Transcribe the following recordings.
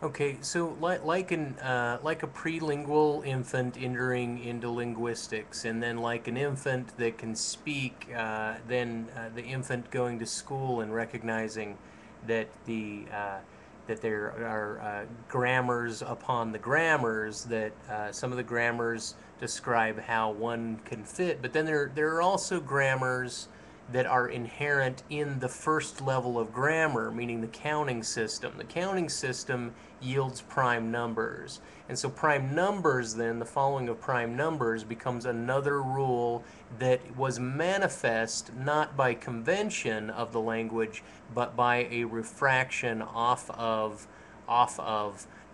Okay, so like a prelingual infant entering into linguistics, and then like an infant that can speak, then the infant going to school and recognizing that that there are grammars upon the grammars, that some of the grammars describe how one can fit, but then there are also grammars that are inherent in the first level of grammar, meaning the counting system. The counting system yields prime numbers. And so prime numbers, then, the following of prime numbers becomes another rule that was manifest not by convention of the language, but by a refraction off of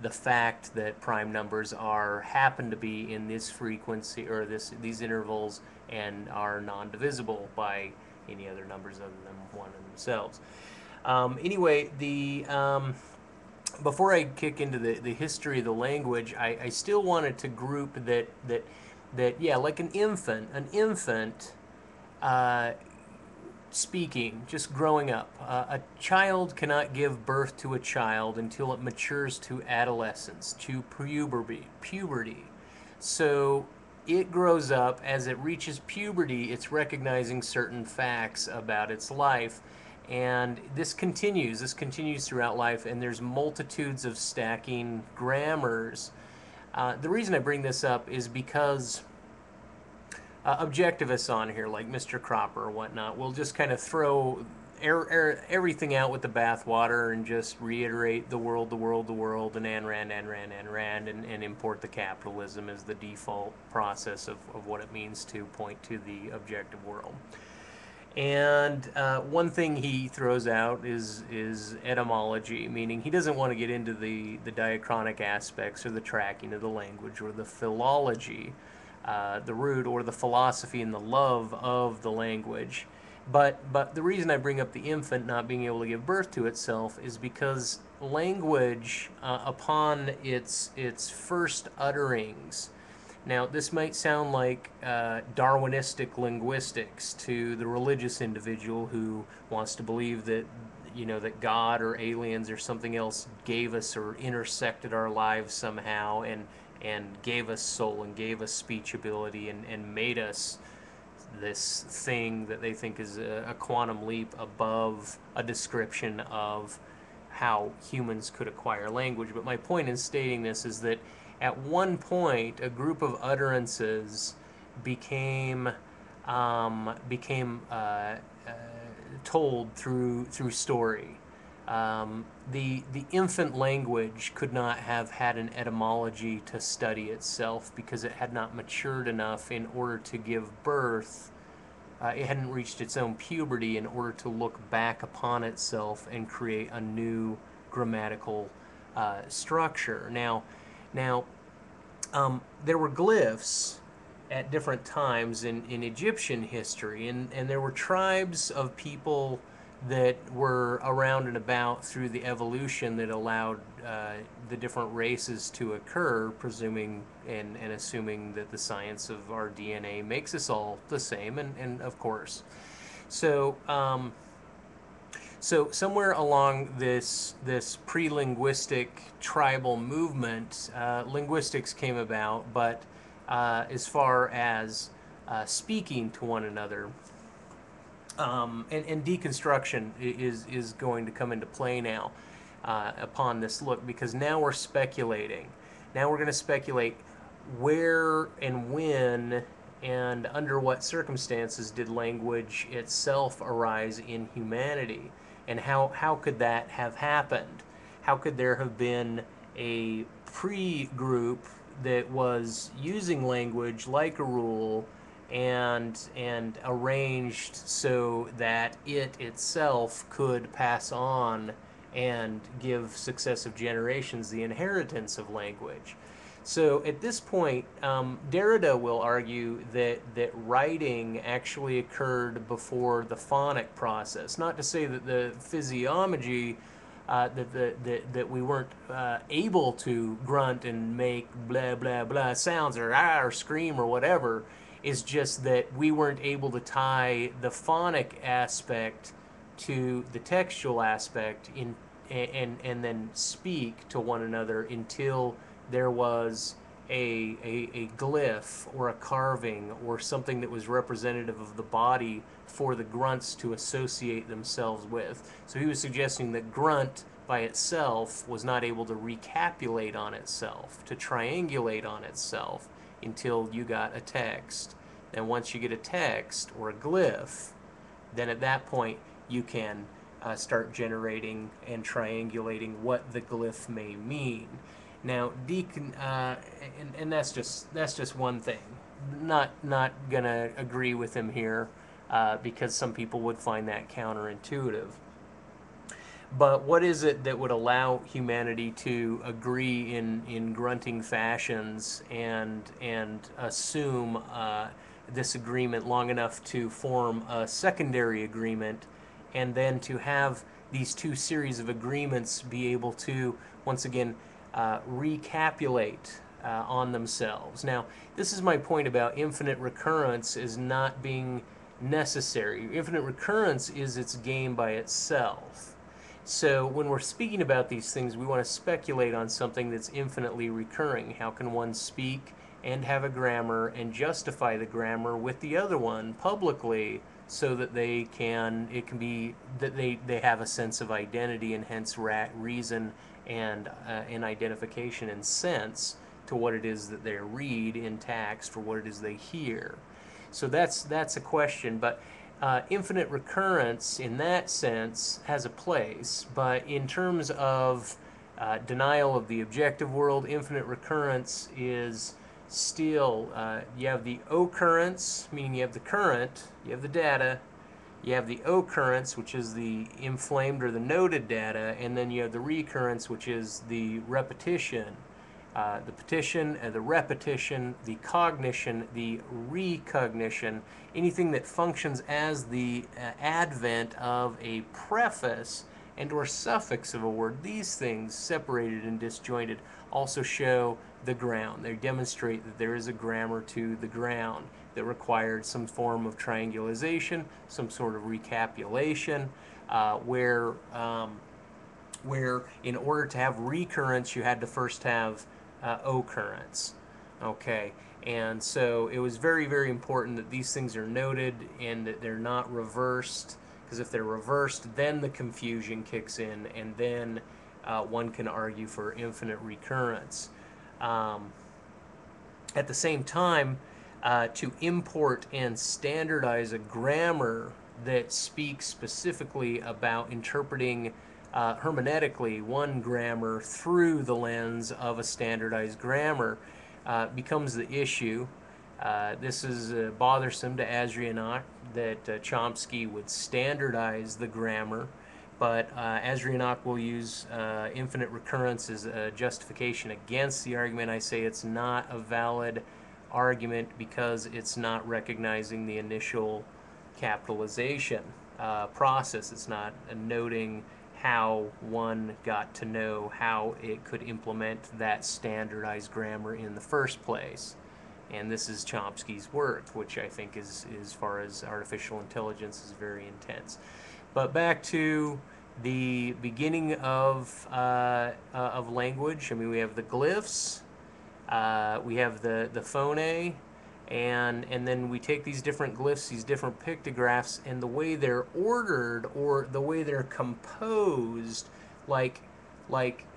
the fact that prime numbers are happen to be in this frequency or these intervals and are non-divisible by any other numbers other than one in themselves. Anyway, the before I kick into the history of the language, I still wanted to group that yeah, like an infant uh, speaking, just growing up. A child cannot give birth to a child until it matures to adolescence, to puberty. So it grows up. As it reaches puberty, it's recognizing certain facts about its life. And this continues throughout life, and there's multitudes of stacking grammars. The reason I bring this up is because objectivists on here, like Mr. Cropper or whatnot, will just kind of throw everything out with the bathwater and just reiterate the world, the world, the world, and Ayn Rand, Ayn Rand, Ayn Rand, and import the capitalism as the default process of what it means to point to the objective world. And one thing he throws out is etymology, meaning he doesn't want to get into the diachronic aspects or the tracking of the language or the philology, the root or the philosophy and the love of the language. But the reason I bring up the infant not being able to give birth to itself is because language, upon its first utterings, now, this might sound like Darwinistic linguistics to the religious individual who wants to believe that, that God or aliens or something else gave us or intersected our lives somehow and gave us soul and gave us speech ability and made us this thing that they think is a quantum leap above a description of how humans could acquire language. But my point in stating this is that at one point, a group of utterances became told through story. The infant language could not have had an etymology to study itself because it had not matured enough in order to give birth. It hadn't reached its own puberty in order to look back upon itself and create a new grammatical structure. Now, there were glyphs at different times in Egyptian history, and there were tribes of people that were around and about through the evolution that allowed the different races to occur, presuming and assuming that the science of our DNA makes us all the same, and of course. So, so somewhere along this pre-linguistic tribal movement, linguistics came about. But as far as speaking to one another, and deconstruction is going to come into play now upon this look, because now we're speculating. Now we're going to speculate where and when and under what circumstances did language itself arise in humanity, and how could that have happened? How could there have been a pre-group that was using language like a rule and arranged so that it itself could pass on and give successive generations the inheritance of language? So at this point, Derrida will argue that writing actually occurred before the phonic process. Not to say that the physiology, that we weren't able to grunt and make blah blah blah sounds or ah or scream or whatever. Is just that we weren't able to tie the phonic aspect to the textual aspect in and then speak to one another until there was a glyph or a carving or something that was representative of the body for the grunts to associate themselves with. So he was suggesting that grunt by itself was not able to recapulate on itself, to triangulate on itself until you got a text. And once you get a text or a glyph, then at that point you can start generating and triangulating what the glyph may mean. Now, and that's just one thing. Not gonna agree with him here because some people would find that counterintuitive. But what is it that would allow humanity to agree in grunting fashions and assume this agreement long enough to form a secondary agreement, and then to have these two series of agreements be able to once again recapulate on themselves? Now, this is my point about infinite recurrence as not being necessary. Infinite recurrence is its game by itself. So when we're speaking about these things, we want to speculate on something that's infinitely recurring. How can one speak and have a grammar and justify the grammar with the other one publicly so that it can be that they have a sense of identity and hence reason and an identification and sense to what it is that they read in text or what it is they hear. So that's a question, but infinite recurrence in that sense has a place, but in terms of denial of the objective world, infinite recurrence is still, you have the occurrence, meaning you have the current, you have the data, you have the occurrence, which is the inflamed or the noted data, and then you have the recurrence, which is the repetition. The petition, the repetition, the cognition, the recognition, anything that functions as the advent of a preface and or suffix of a word. These things, separated and disjointed, also show the ground. They demonstrate that there is a grammar to the ground that required some form of triangulation, some sort of recapulation, where in order to have recurrence, you had to first have occurrence. Okay, and so it was very, very important that these things are noted and that they're not reversed, because if they're reversed, then the confusion kicks in, and then one can argue for infinite recurrence. At the same time, to import and standardize a grammar that speaks specifically about interpreting hermeneutically one grammar through the lens of a standardized grammar becomes the issue. This is bothersome to Adrianoc that Chomsky would standardize the grammar, but Adrianoc will use infinite recurrence as a justification against the argument. I say it's not a valid argument because it's not recognizing the initial capitalization process. It's not noting how one got to know how it could implement that standardized grammar in the first place. And this is Chomsky's work, which I think is, as far as artificial intelligence, is very intense. But back to the beginning of language. I mean, we have the glyphs, we have the phonae, and then we take these different glyphs, these different pictographs, and the way they're ordered or the way they're composed, like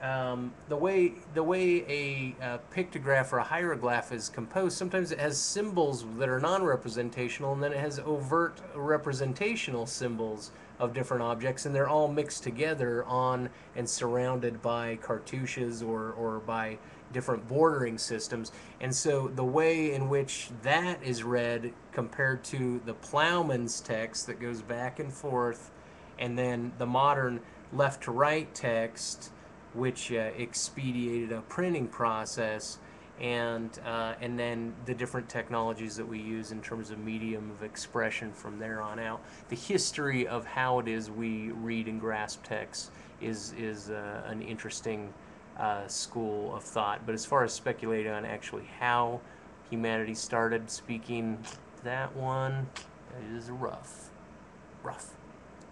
the way a pictograph or a hieroglyph is composed. Sometimes it has symbols that are non-representational, and then it has overt representational symbols of different objects, and they're all mixed together on and surrounded by cartouches or by different bordering systems. And so the way in which that is read compared to the Plowman's text that goes back and forth, and then the modern left to right text, which expedited a printing process, and then the different technologies that we use in terms of medium of expression from there on out. The history of how it is we read and grasp text is an interesting school of thought. But as far as speculating on actually how humanity started speaking, that one is rough.